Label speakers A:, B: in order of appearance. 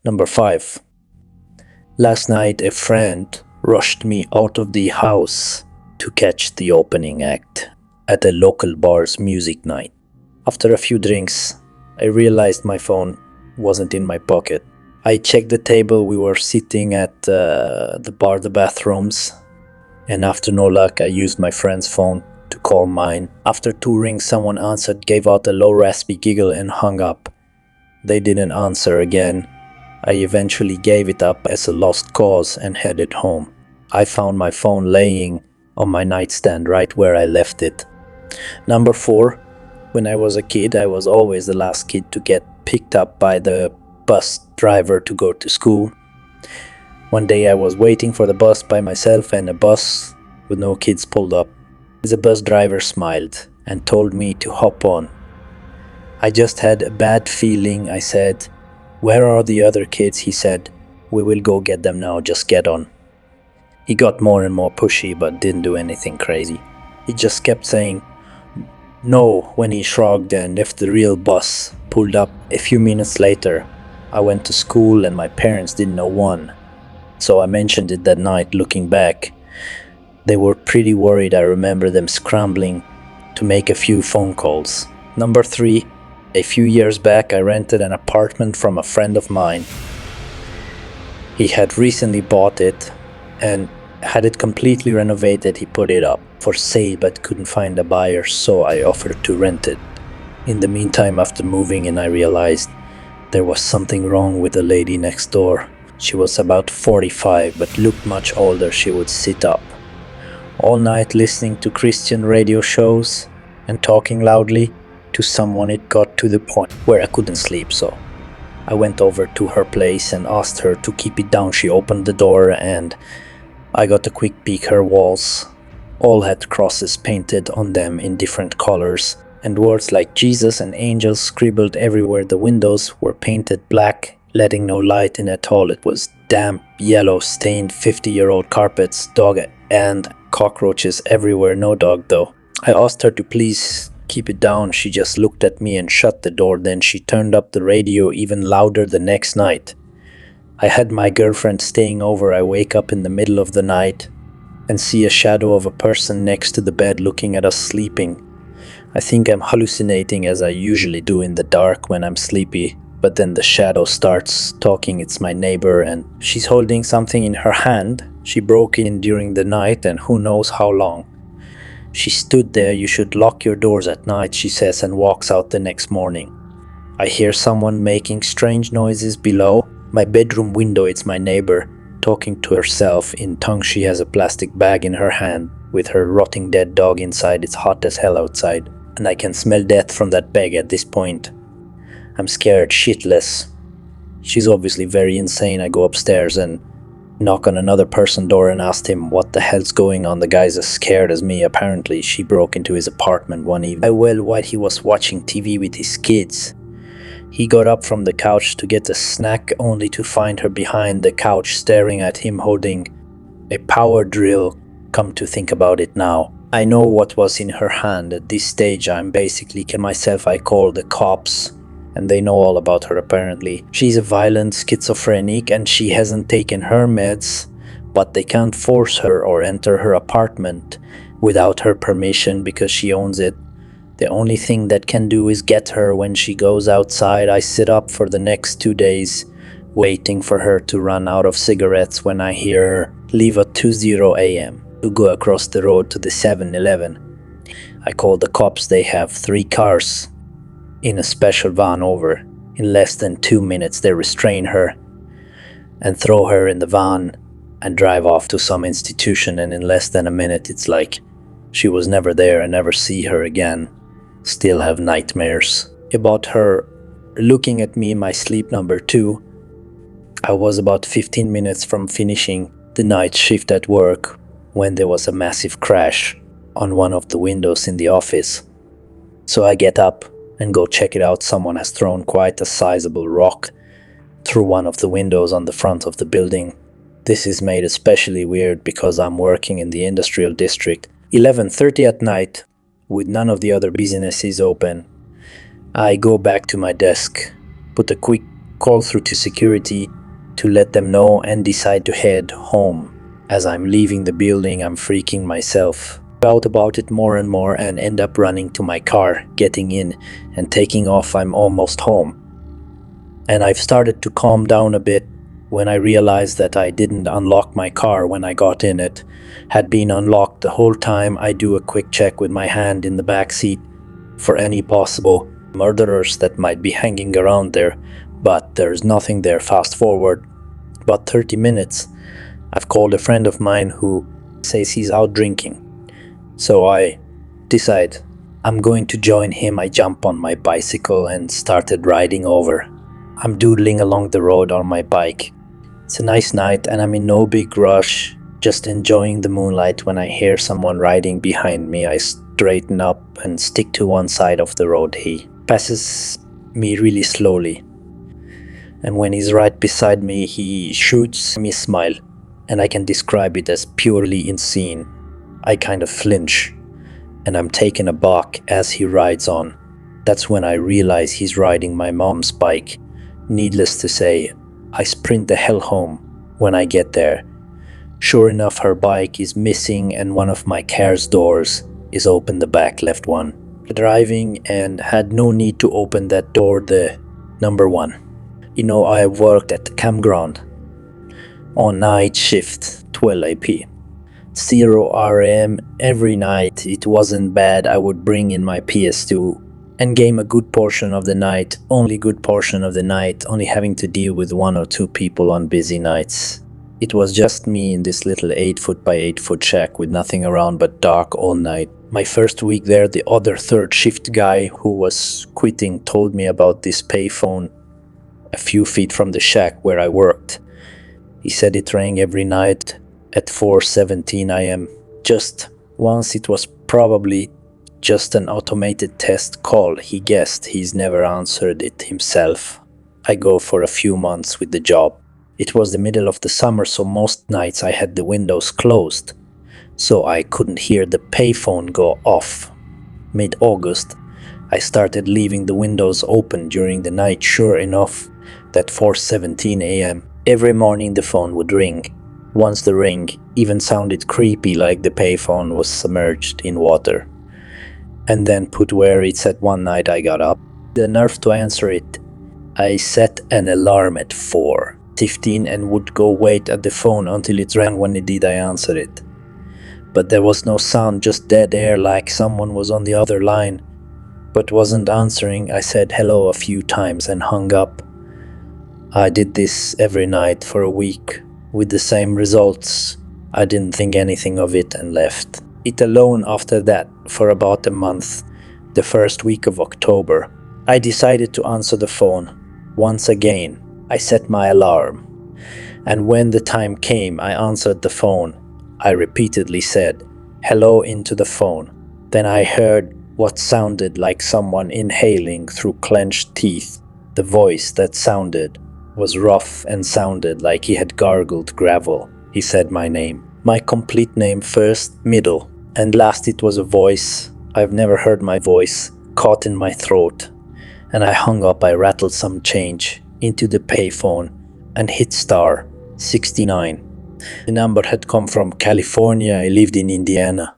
A: Number 5. Last night a friend rushed me out of the house to catch the opening act at a local bar's music night. After a few drinks, I realized my phone wasn't in my pocket. I checked the table. We were sitting at the bathrooms, and after no luck, I used my friend's phone to call mine. After 2 rings, someone answered, gave out a low raspy giggle and hung up. They didn't answer again. I eventually gave it up as a lost cause and headed home. I found my phone laying on my nightstand right where I left it. Number 4. When I was a kid, I was always the last kid to get picked up by the bus driver to go to school. One day I was waiting for the bus by myself, and a bus with no kids pulled up. The bus driver smiled and told me to hop on. I just had a bad feeling. I said, "Where are the other kids?" He said, "We will go get them now, just get on." He got more and more pushy but didn't do anything crazy. He just kept saying no when he shrugged, and if the real bus pulled up a few minutes later, I went to school and my parents didn't know one. So I mentioned it that night. Looking back, they were pretty worried. I remember them scrambling to make a few phone calls. Number 3. A few years back, I rented an apartment from a friend of mine. He had recently bought it and had it completely renovated. He put it up for sale but couldn't find a buyer, so I offered to rent it. In the meantime, after moving in, I realized there was something wrong with the lady next door. She was about 45 but looked much older. She would sit up all night listening to Christian radio shows and talking loudly to someone. It got to the point where I couldn't sleep, so I went over to her place and asked her to keep it down. She opened the door and I got a quick peek. Her walls all had crosses painted on them in different colors, and words like Jesus and angels scribbled everywhere. The windows were painted black, letting no light in at all. It was damp, yellow, stained 50-year-old carpets, dog and cockroaches everywhere. No dog though. I asked her to please keep it down. She just looked at me and shut the door. Then she turned up the radio even louder. The next night, I had my girlfriend staying over. I wake up in the middle of the night and see a shadow of a person next to the bed looking at us sleeping. I think I'm hallucinating, as I usually do in the dark when I'm sleepy, but then the shadow starts talking. It's my neighbor and she's holding something in her hand. She broke in during the night and who knows how long. She stood there. "You should lock your doors at night," she says, and walks out the next morning. I hear someone making strange noises below my bedroom window. It's my neighbor talking to herself in tongues. She has a plastic bag in her hand with her rotting dead dog inside. It's hot as hell outside, and I can smell death from that bag at this point. I'm scared shitless. She's obviously very insane. I go upstairs and knock on another person's door and asked him what the hell's going on. The guy's as scared as me. Apparently she broke into his apartment one evening while he was watching TV with his kids. He got up from the couch to get a snack only to find her behind the couch staring at him holding a power drill. Come to think about it now, I know what was in her hand. At this stage I'm basically myself. I call the cops and they know all about her. Apparently she's a violent schizophrenic and she hasn't taken her meds, but they can't force her or enter her apartment without her permission because she owns it. The only thing that can do is get her when she goes outside. I sit up for the next 2 days waiting for her to run out of cigarettes when I hear her leave at 2:00 a.m. to go across the road to the 7-Eleven. I call the cops. They have 3 cars in a special van over. In less than 2 minutes they restrain her and throw her in the van and drive off to some institution, and in less than a minute it's like she was never there. I never see her again. Still have nightmares about her looking at me in my sleep. Number 2. I was about 15 minutes from finishing the night shift at work when there was a massive crash on one of the windows in the office. So I get up and go check it out. Someone has thrown quite a sizable rock through one of the windows on the front of the building. This is made especially weird because I'm working in the industrial district. 11:30 at night, with none of the other businesses open. I go back to my desk, put a quick call through to security to let them know, and decide to head home. As I'm leaving the building, I'm freaking myself out about it more and more and end up running to my car, getting in and taking off. I'm almost home. And I've started to calm down a bit when I realized that I didn't unlock my car when I got in. It had been unlocked the whole time. I do a quick check with my hand in the back seat for any possible murderers that might be hanging around there, but there's nothing there. Fast forward about 30 minutes. I've called a friend of mine who says he's out drinking. So I decide I'm going to join him. I jump on my bicycle and started riding over. I'm doodling along the road on my bike. It's a nice night and I'm in no big rush, just enjoying the moonlight, when I hear someone riding behind me. I straighten up and stick to one side of the road. He passes me really slowly, and when he's right beside me, he shoots me a smile, and I can describe it as purely insane. I kind of flinch, and I'm taken aback as he rides on. That's when I realize he's riding my mom's bike. Needless to say, I sprint the hell home. When I get there, sure enough, her bike is missing and one of my car's doors is open, the back left one. Driving and had no need to open that door, the number one. I worked at the campground on night shift, 12 AP. 0 RM every night. It wasn't bad. I would bring in my PS2 and game a good portion of the night, only having to deal with 1 or 2 people on busy nights. It was just me in this little 8-foot by 8-foot shack with nothing around but dark all night. My first week there, the other third shift guy who was quitting told me about this payphone a few feet from the shack where I worked. He said it rang every night at 4:17 AM. Just once. It was probably just an automated test call. He guessed. He's never answered it himself. I go for a few months with the job. It was the middle of the summer, so most nights I had the windows closed, so I couldn't hear the payphone go off. Mid-August, I started leaving the windows open during the night. Sure enough, at 4:17 AM, every morning the phone would ring. Once the ring even sounded creepy, like the payphone was submerged in water. And then put where it's at. One night I got up, the nerve to answer it. I set an alarm at 4:15 and would go wait at the phone until it rang. When it did, I answered it. But there was no sound, just dead air, like someone was on the other line but wasn't answering. I said hello a few times and hung up. I did this every night for a week with the same results. I didn't think anything of it and left it alone after that for about a month. The first week of October, I decided to answer the phone. Once again, I set my alarm, and when the time came, I answered the phone. I repeatedly said hello into the phone. Then I heard what sounded like someone inhaling through clenched teeth. The voice that sounded was rough and sounded like he had gargled gravel. He said my name, my complete name, first, middle, and last. It was a voice. I've never heard my voice, caught in my throat, and I hung up. I rattled some change into the payphone and hit star 69. The number had come from California. I lived in Indiana.